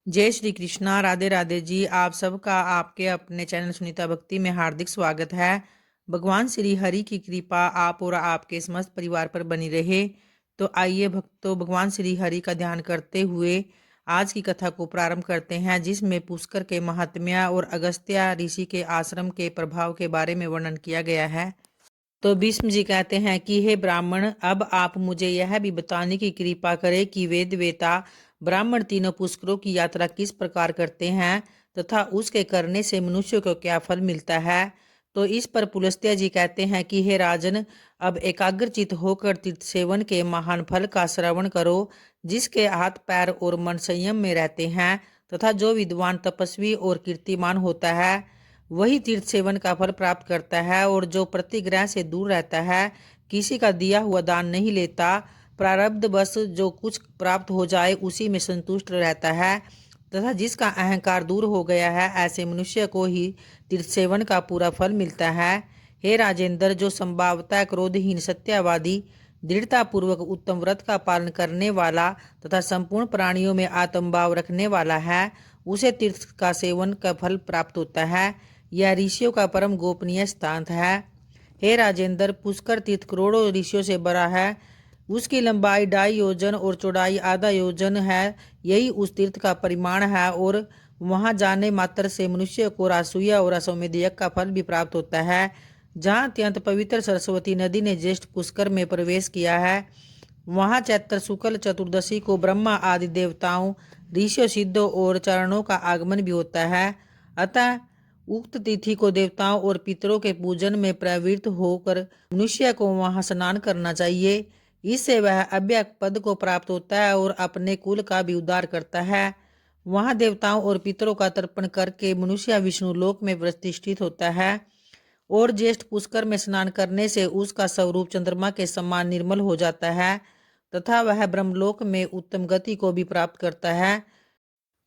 जय श्री कृष्णा। राधे राधे जी। आप सबका आपके अपने चैनल सुनीता भक्ति में हार्दिक स्वागत है। भगवान श्री हरि की कृपा आप और आपके समस्त परिवार पर बनी रहे। तो आइए भक्तों, भगवान श्री हरि का ध्यान करते हुए आज की कथा को प्रारंभ करते हैं, जिसमें पुष्कर के महात्म्य और अगस्त्य ऋषि के आश्रम के प्रभाव के बारे में वर्णन किया गया है। तो भीष्म जी कहते हैं कि हे ब्राह्मण, अब आप मुझे यह भी बताने की कृपा करें कि वेद वेता ब्राह्मण तीनों पुष्करों की यात्रा किस प्रकार करते हैं तथा उसके करने से मनुष्य को क्या फल मिलता है। तो इस पर पुलस्त्य जी कहते हैं कि हे राजन, अब एकाग्रचित होकर तीर्थ सेवन के महान फल का श्रवण करो, जिसके हाथ पैर और मन संयम में रहते हैं तथा जो विद्वान तपस्वी और कीर्तिमान होता है वही तीर्थ सेवन का फल प्राप्त करता है, और जो प्रतिग्रह से दूर रहता है, किसी का दिया हुआ दान नहीं लेता, प्रारब्ध बस जो कुछ प्राप्त हो जाए उसी में संतुष्ट रहता है तथा जिसका अहंकार दूर हो गया है, ऐसे मनुष्य को ही तीर्थ सेवन का पूरा फल मिलता है। हे राजेंद्र, जो संभावतः क्रोधहीन, सत्यवादी, दृढ़तापूर्वक उत्तम व्रत का पालन करने वाला तथा संपूर्ण प्राणियों में आत्मभाव रखने वाला है, उसे तीर्थ का सेवन का फल प्राप्त होता है। यह ऋषियों का परम गोपनीय स्थान है। हे राजेंद्र, पुष्कर तीर्थ करोड़ों ऋषियों से बड़ा है। उसकी लंबाई 2.5 योजन और चौड़ाई आधा योजन है। यही उस तीर्थ का परिमाण है, और वहां जाने मात्र से मनुष्य को राजसूय और अश्वमेध यज्ञ का फल भी प्राप्त होता है। जहाँ अत्यंत पवित्र सरस्वती नदी ने ज्येष्ठ पुष्कर में प्रवेश किया है, वहाँ चैत्र शुक्ल चतुर्दशी को ब्रह्मा आदि देवताओं, ऋषियों, सिद्धों और चरणों का आगमन भी होता है। अतः उक्त तिथि को देवताओं और पितरों के पूजन में प्रवृत्त होकर मनुष्य को वहां स्नान करना चाहिए। इससे वह अव्यक्त पद को प्राप्त होता है और अपने कुल का भी उद्धार करता है। वहां देवताओं और पितरों का तर्पण करके मनुष्य विष्णु लोक में प्रतिष्ठित होता है, और ज्येष्ठ पुष्कर में स्नान करने से उसका स्वरूप चंद्रमा के समान निर्मल हो जाता है तथा वह ब्रह्मलोक में उत्तम गति को भी प्राप्त करता है।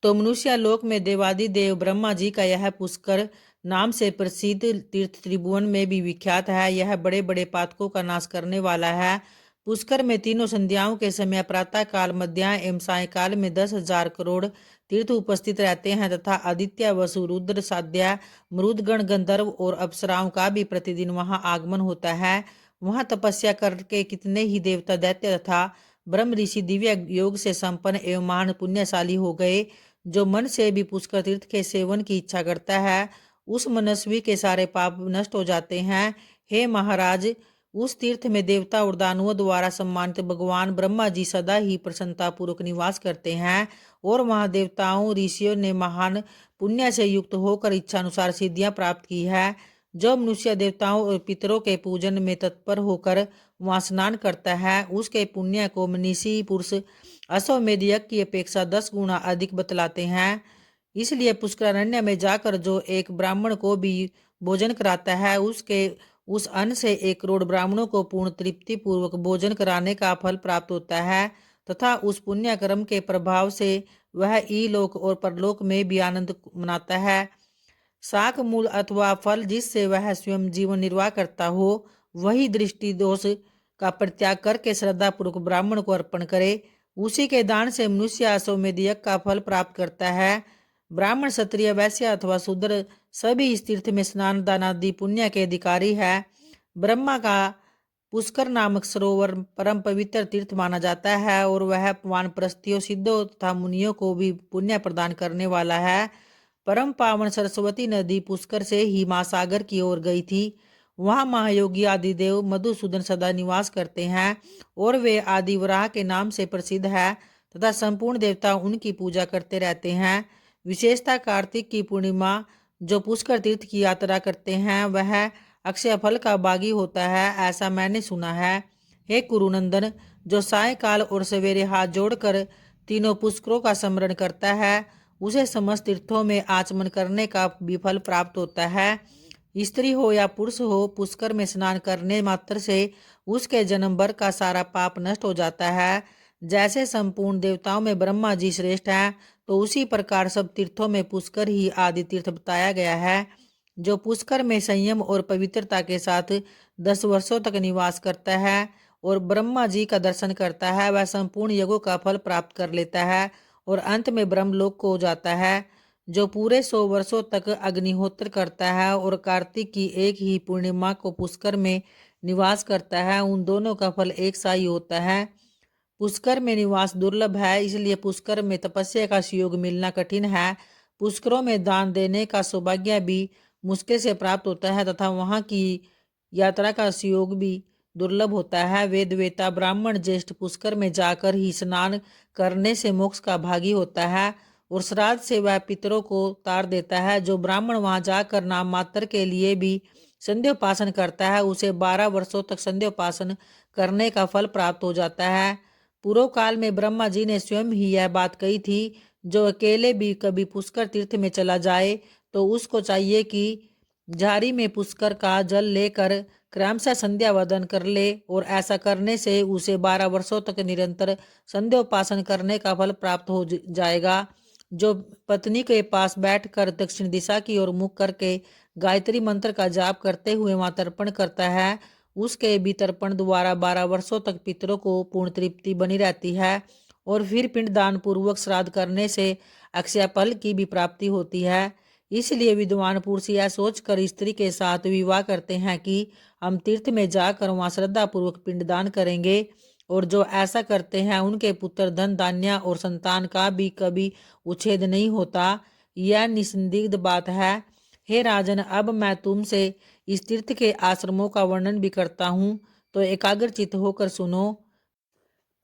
तो मनुष्य लोक में देवादिदेव ब्रह्मा जी का यह पुष्कर नाम से प्रसिद्ध तीर्थ त्रिभुवन में भी विख्यात है। यह बड़े बड़े पातकों का नाश करने वाला है। पुष्कर में तीनों संध्याओं के समय प्रातः काल, मध्याह्न एवं सायकाल में 10,000 करोड़ तीर्थ उपस्थित रहते हैं तथा आदित्य, वसु, रुद्र, साध्या, मरुदगण, गंधर्व और अप्सराओं का भी प्रतिदिन वहां आगमन होता है। वहां तपस्या करके कितने ही देवता, दैत्य तथा ब्रह्म ऋषि दिव्य योग से संपन्न एवं महान पुण्यशाली हो गए। जो मन से भी पुष्कर तीर्थ के सेवन की इच्छा करता है, उस मनस्वी के सारे पाप नष्ट हो जाते हैं। हे महाराज, उस तीर्थ में देवता और दानवों द्वारा सम्मानित भगवान ब्रह्मा जी सदा ही प्रसन्नता पूर्वक निवास करते हैं, और वहां देवताओं, ऋषियों ने महान पुण्य से युक्त होकर इच्छानुसार सिद्धियां प्राप्त की है। जो मनुष्य देवताओं और पितरों के पूजन में तत्पर होकर वहां स्नान करता है, उसके पुण्य को मनीषी पुरुष अश्वमेध यज्ञ की अपेक्षा 10 गुना अधिक बतलाते हैं। इसलिए पुष्करारण्य में जाकर जो एक ब्राह्मण को भी भोजन कराता है, उसके उस अन्न से 1 करोड़ ब्राह्मणों को पूर्ण तृप्ति पूर्वक भोजन कराने का फल प्राप्त होता है तथा उस पुण्य कर्म के प्रभाव से वह इलोक और परलोक में भी आनंद मनाता है। शाक मूल अथवा फल जिससे वह स्वयं जीवन निर्वाह करता हो, वही दृष्टि दोष का परित्याग करके श्रद्धा पूर्वक ब्राह्मण को अर्पण करे। उसी के दान से मनुष्य अश्वमेध यज्ञ का फल प्राप्त करता है। ब्राह्मण, क्षत्रिय, वैश्य अथवा शूद्र सभी इस तीर्थ में स्नान दान आदि पुण्य के अधिकारी है। ब्रह्मा का पुष्कर नामक सरोवर परम पवित्र तीर्थ माना जाता है, और वह वानप्रस्थियों, सिद्धों तथा मुनियों को भी पुण्य प्रदान करने वाला है। परम पावन सरस्वती नदी पुष्कर से ही महासागर की ओर गई थी। वहां महायोगी आदिदेव मधुसूदन सदा निवास करते हैं, और वे आदिवराह के नाम से प्रसिद्ध है तथा संपूर्ण देवता उनकी पूजा करते रहते हैं। विशेषता कार्तिक की पूर्णिमा जो पुष्कर तीर्थ की यात्रा करते हैं, वह अक्षय फल का बागी होता है, ऐसा मैंने सुना है। हे कुरुनंदन, जो सायकाल और सवेरे हाथ जोड़कर तीनों पुष्करों का स्मरण करता है, उसे समस्त तीर्थों में आचमन करने का भी फल प्राप्त होता है। स्त्री हो या पुरुष हो, पुष्कर में स्नान करने मात्र से उसके जन्म भर का सारा पाप नष्ट हो जाता है। जैसे संपूर्ण देवताओं में ब्रह्मा जी श्रेष्ठ हैं, तो उसी प्रकार सब तीर्थों में पुष्कर ही आदि तीर्थ बताया गया है। जो पुष्कर में संयम और पवित्रता के साथ 10 वर्षों तक निवास करता है और ब्रह्मा जी का दर्शन करता है, वह संपूर्ण यज्ञों का फल प्राप्त कर लेता है और अंत में ब्रह्मलोक को जाता है। जो पूरे 100 वर्षों तक अग्निहोत्र करता है और कार्तिक की एक ही पूर्णिमा को पुष्कर में निवास करता है, उन दोनों का फल एक सा ही होता है। पुष्कर में निवास दुर्लभ है, इसलिए पुष्कर में तपस्या का सुयोग मिलना कठिन है। पुष्करों में दान देने का सौभाग्य भी मुश्किल से प्राप्त होता है तथा वहां की यात्रा का सुयोग भी दुर्लभ होता है। वेद वेता ब्राह्मण ज्येष्ठ पुष्कर में जाकर ही स्नान करने से मोक्ष का भागी होता है और श्राद्ध से वह पितरों को तार देता है। जो ब्राह्मण वहां जाकर नाम मात्र के लिए भी संध्योपासन करता है, उसे 12 वर्षों तक संध्योपासन करने का फल प्राप्त हो जाता है। पूर्व काल में ब्रह्मा जी ने स्वयं ही यह बात कही थी, जो अकेले भी कभी पुष्कर तीर्थ में चला जाए तो उसको चाहिए कि झाड़ी में पुष्कर का जल लेकर क्रमशः संध्या वंदन कर ले, और ऐसा करने से उसे 12 वर्षों तक निरंतर संध्योपासन करने का फल प्राप्त हो जाएगा। जो पत्नी के पास बैठकर दक्षिण दिशा की ओर मुख करके गायत्री मंत्र का जाप करते हुए वहां तर्पण करता है, उसके भी तर्पण द्वारा 12 वर्षों तक पितरों को पूर्ण तृप्ति बनी रहती है। और फिर पिंडदान पूर्वक श्राद्ध करने से अक्षय फल की भी प्राप्ति होती है। इसलिए विद्वान पुरुष यह सोचकर स्त्री के साथ विवाह करते हैं कि हम तीर्थ में जाकर वहां श्रद्धा पूर्वक पिंडदान करेंगे, और जो ऐसा करते हैं उनके पुत्र धन धान्य और संतान का भी कभी उच्छेद नहीं होता। यह निसंदिग्ध बात है। हे राजन, अब मैं तुमसे इस तीर्थ के आश्रमों का वर्णन भी करता हूँ, तो एकाग्रचित्त होकर सुनो।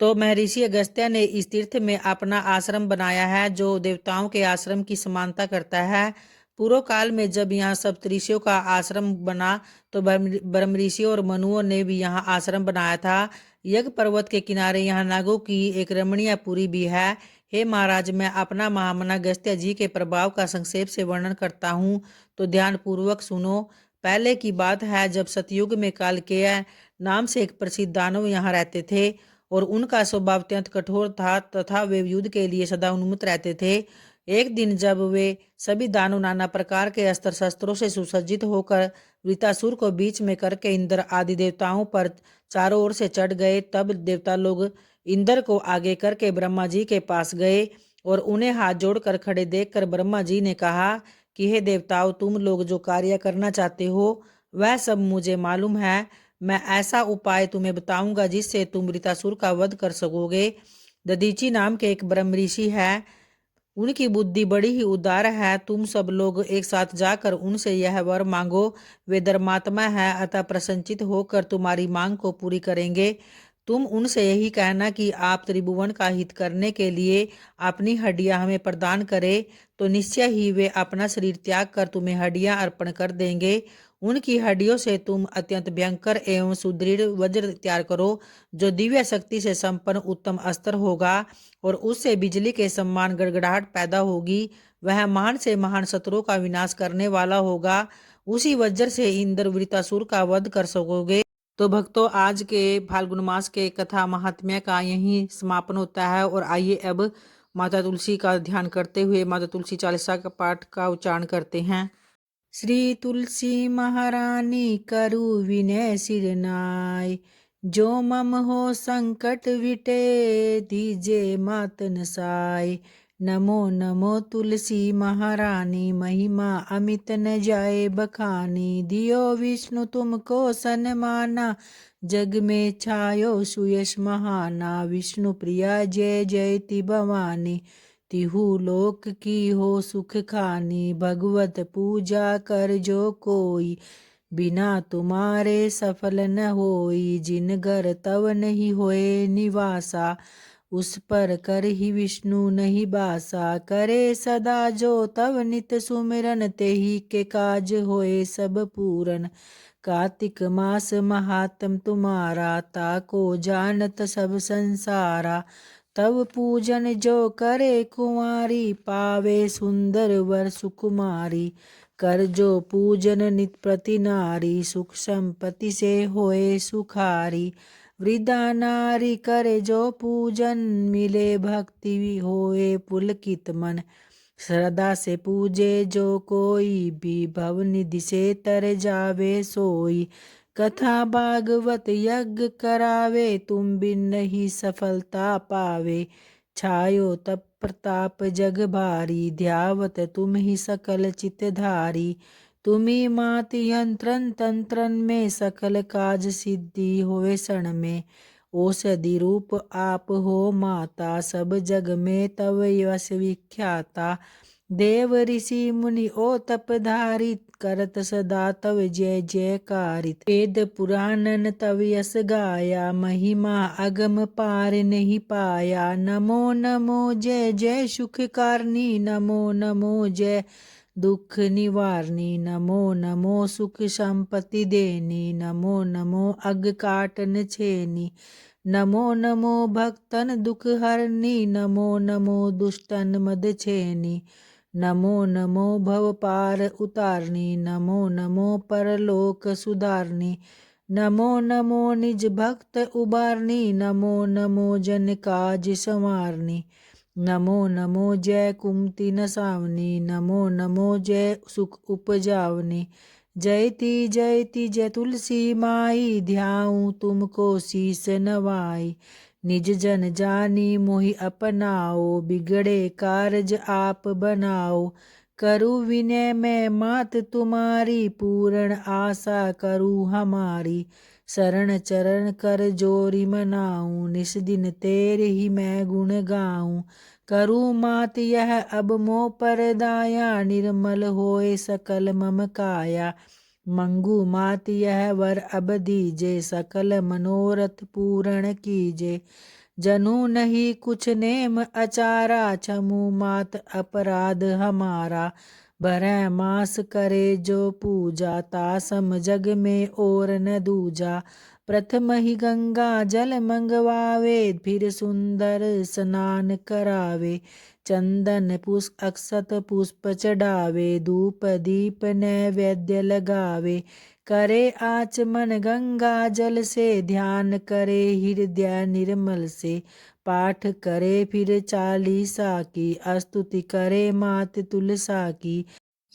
तो महर्षि अगस्त्य ने इस तीर्थ में अपना आश्रम बनाया है, जो देवताओं के आश्रम की समानता करता है। पूर्व काल में जब यहाँ सप्तऋषियों का आश्रम बना, तो ब्रह्म ऋषि और मनुओं ने भी यहाँ आश्रम बनाया था। यज्ञ पर्वत के किनारे यहाँ नागों की एक रमणीय पुरी भी है। हे महाराज, मैं अपना महामना अगस्त्य जी के प्रभाव का संक्षेप से वर्णन करता हूँ, तो ध्यान पूर्वक सुनो। पहले की बात है, जब सतयुग में कालकेय नाम से एक प्रसिद्ध दानव यहाँ रहते थे, और उनका स्वभाव अत्यंत कठोर था तथा वे युद्ध के लिए सदा उन्मुक्त रहते थे। एक दिन जब वे सभी दानव नाना प्रकार के अस्त्र शस्त्रों से सुसज्जित होकर वृतासुर को बीच में करके इंद्र आदि देवताओं पर चारों ओर से चढ़ गए, तब देवता लोग इंद्र को आगे करके ब्रह्मा जी के पास गए और उन्हें हाथ जोड़कर खड़े देखकर ब्रह्मा जी ने कहा कि हे देवताओं, तुम लोग जो कार्य करना चाहते हो वह सब मुझे मालूम है। मैं ऐसा उपाय तुम्हें बताऊंगा जिससे तुम वृतासुर का वध कर सकोगे। दधीची नाम के एक ब्रह्म ऋषि है, उनकी बुद्धि बड़ी ही उदार है। तुम सब लोग एक साथ जाकर उनसे यह वर मांगो। वे धर्मात्मा है, अतः प्रसन्नचित होकर तुम्हारी मांग को पूरी करेंगे। तुम उनसे यही कहना कि आप त्रिभुवन का हित करने के लिए अपनी हड्डियां हमें प्रदान करें, तो निश्चय ही वे अपना शरीर त्याग कर तुम्हें हड्डियां अर्पण कर देंगे। उनकी हड्डियों से तुम अत्यंत भयंकर एवं सुदृढ़ वज्र तैयार करो, जो दिव्य शक्ति से संपन्न उत्तम अस्त्र होगा, और उससे बिजली के समान गड़गड़ाहट पैदा होगी। वह महान से महान शत्रुओं का विनाश करने वाला होगा। उसी वज्र से इंद्र वृतासुर का वध कर सकोगे। तो भक्तों, आज के फाल्गुन मास के कथा महात्म्य का यही समापन होता है। और आइए अब माता तुलसी का ध्यान करते हुए माता तुलसी चालीसा का पाठ का उच्चारण करते हैं। श्री तुलसी महारानी करु विनय सिर नाय, जो मम हो संकट विटे दीजे मात नसाय। नमो नमो तुलसी महारानी, महिमा अमित न जाए बखानी। दियो विष्णु तुमको सन्माना, जग में छायो सुयश महाना। विष्णु प्रिया जय जयति भवानी, तिहु लोक की हो सुख खानी। भगवत पूजा कर जो कोई, बिना तुम्हारे सफल न होई। जिन घर तव नहीं होए निवासा, उस पर कर ही विष्णु नहीं बासा। करे सदा जो तव नित सुमिरन, ते ही के काज होए सब पूरन। कार्तिक मास महात्म तुम्हारा, ताको जानत सब संसारा। तब पूजन जो करे कुंवारी, पावे सुंदर वर सुकुमारी। कर जो पूजन नित प्रति नारी, सुख संपत्ति से होए सुखारी। वृद्धा नारी करे जो पूजन, मिले भक्ति होए पुलकित मन। श्रद्धा से पूजे जो कोई भी, भव निधि से तर जावे सोई। कथा भागवत यज्ञ करावे, तुम बिन नहीं सफलता पावे। छायो तप प्रताप जग भारी, ध्यावत तुम ही सकल चितधारी। तुम्ही मात यंत्रन तंत्रन में, सकल काज सिद्धि होए क्षण में। औषधि रूप आप हो माता, सब जग में तव यश विख्याता। देव ऋषि मुनि ओ तपधारी, करत सदा तव जय जयकारित। वेद पुराणन तव यश गाया, महिमा अगम पार नहीं पाया। नमो नमो जय जय सुख कारनी, नमो नमो जय दुख निवारनी। नमो नमो सुख संपत्ति देनी, नमो नमो अग काटन छेनी। नमो नमो भक्तन दुख हरनी, नमो नमो दुष्टन मद छेनी। नमो नमो भव पार उतारनी, नमो नमो परलोक सुधारनी। नमो नमो निज भक्त उबारनी, नमो नमो जन काज संवारनी। नमो नमो जय कुमति नसावनी, नमो नमो जय सुख उपजावनी। जयति जयति जय तुलसी माई, ध्याऊं तुमको शीस नवाई। निज जन जानी मोहि अपनाओ, बिगड़े कारज आप बनाओ। करु विनय मैं मात तुम्हारी, पूर्ण आशा करु हमारी। शरण चरण कर जोरी मनाऊं, निस दिन तेरे ही मैं गुण गाऊं। करु मात यह अब मोह पर दाया, निर्मल होए सकल मम काया। मंगू मात यह वर अब दीजे, सकल मनोरथ पूर्ण कीजे। जनु नहीं कुछ नेम अचारा, क्षमु मात अपराध हमारा। भरह मास करे जो पूजा, तासम जग में और न दूजा। प्रथम ही गंगा जल मंगवावे, फिर सुंदर स्नान करावे। चंदन पुष्प अक्षत पुष्प चढ़ावे, धूप दीप नैवेद्य लगावे। करे आचमन गंगा जल से, ध्यान करे हृदय निर्मल से। पाठ करे फिर चालीसा की, स्तुति करे मात तुलसा की।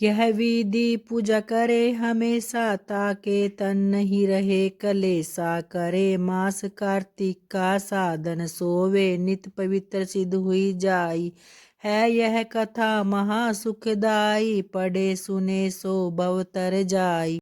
यह विधि पूजा करे हमेशा, ताके तन नहीं रहे कलेसा। करे मास कार्तिक का साधन, सोवे नित पवित्र सिद्ध हुई जाई। है यह कथा महा सुखदाई, पढ़े सुने सो भव तर जाई।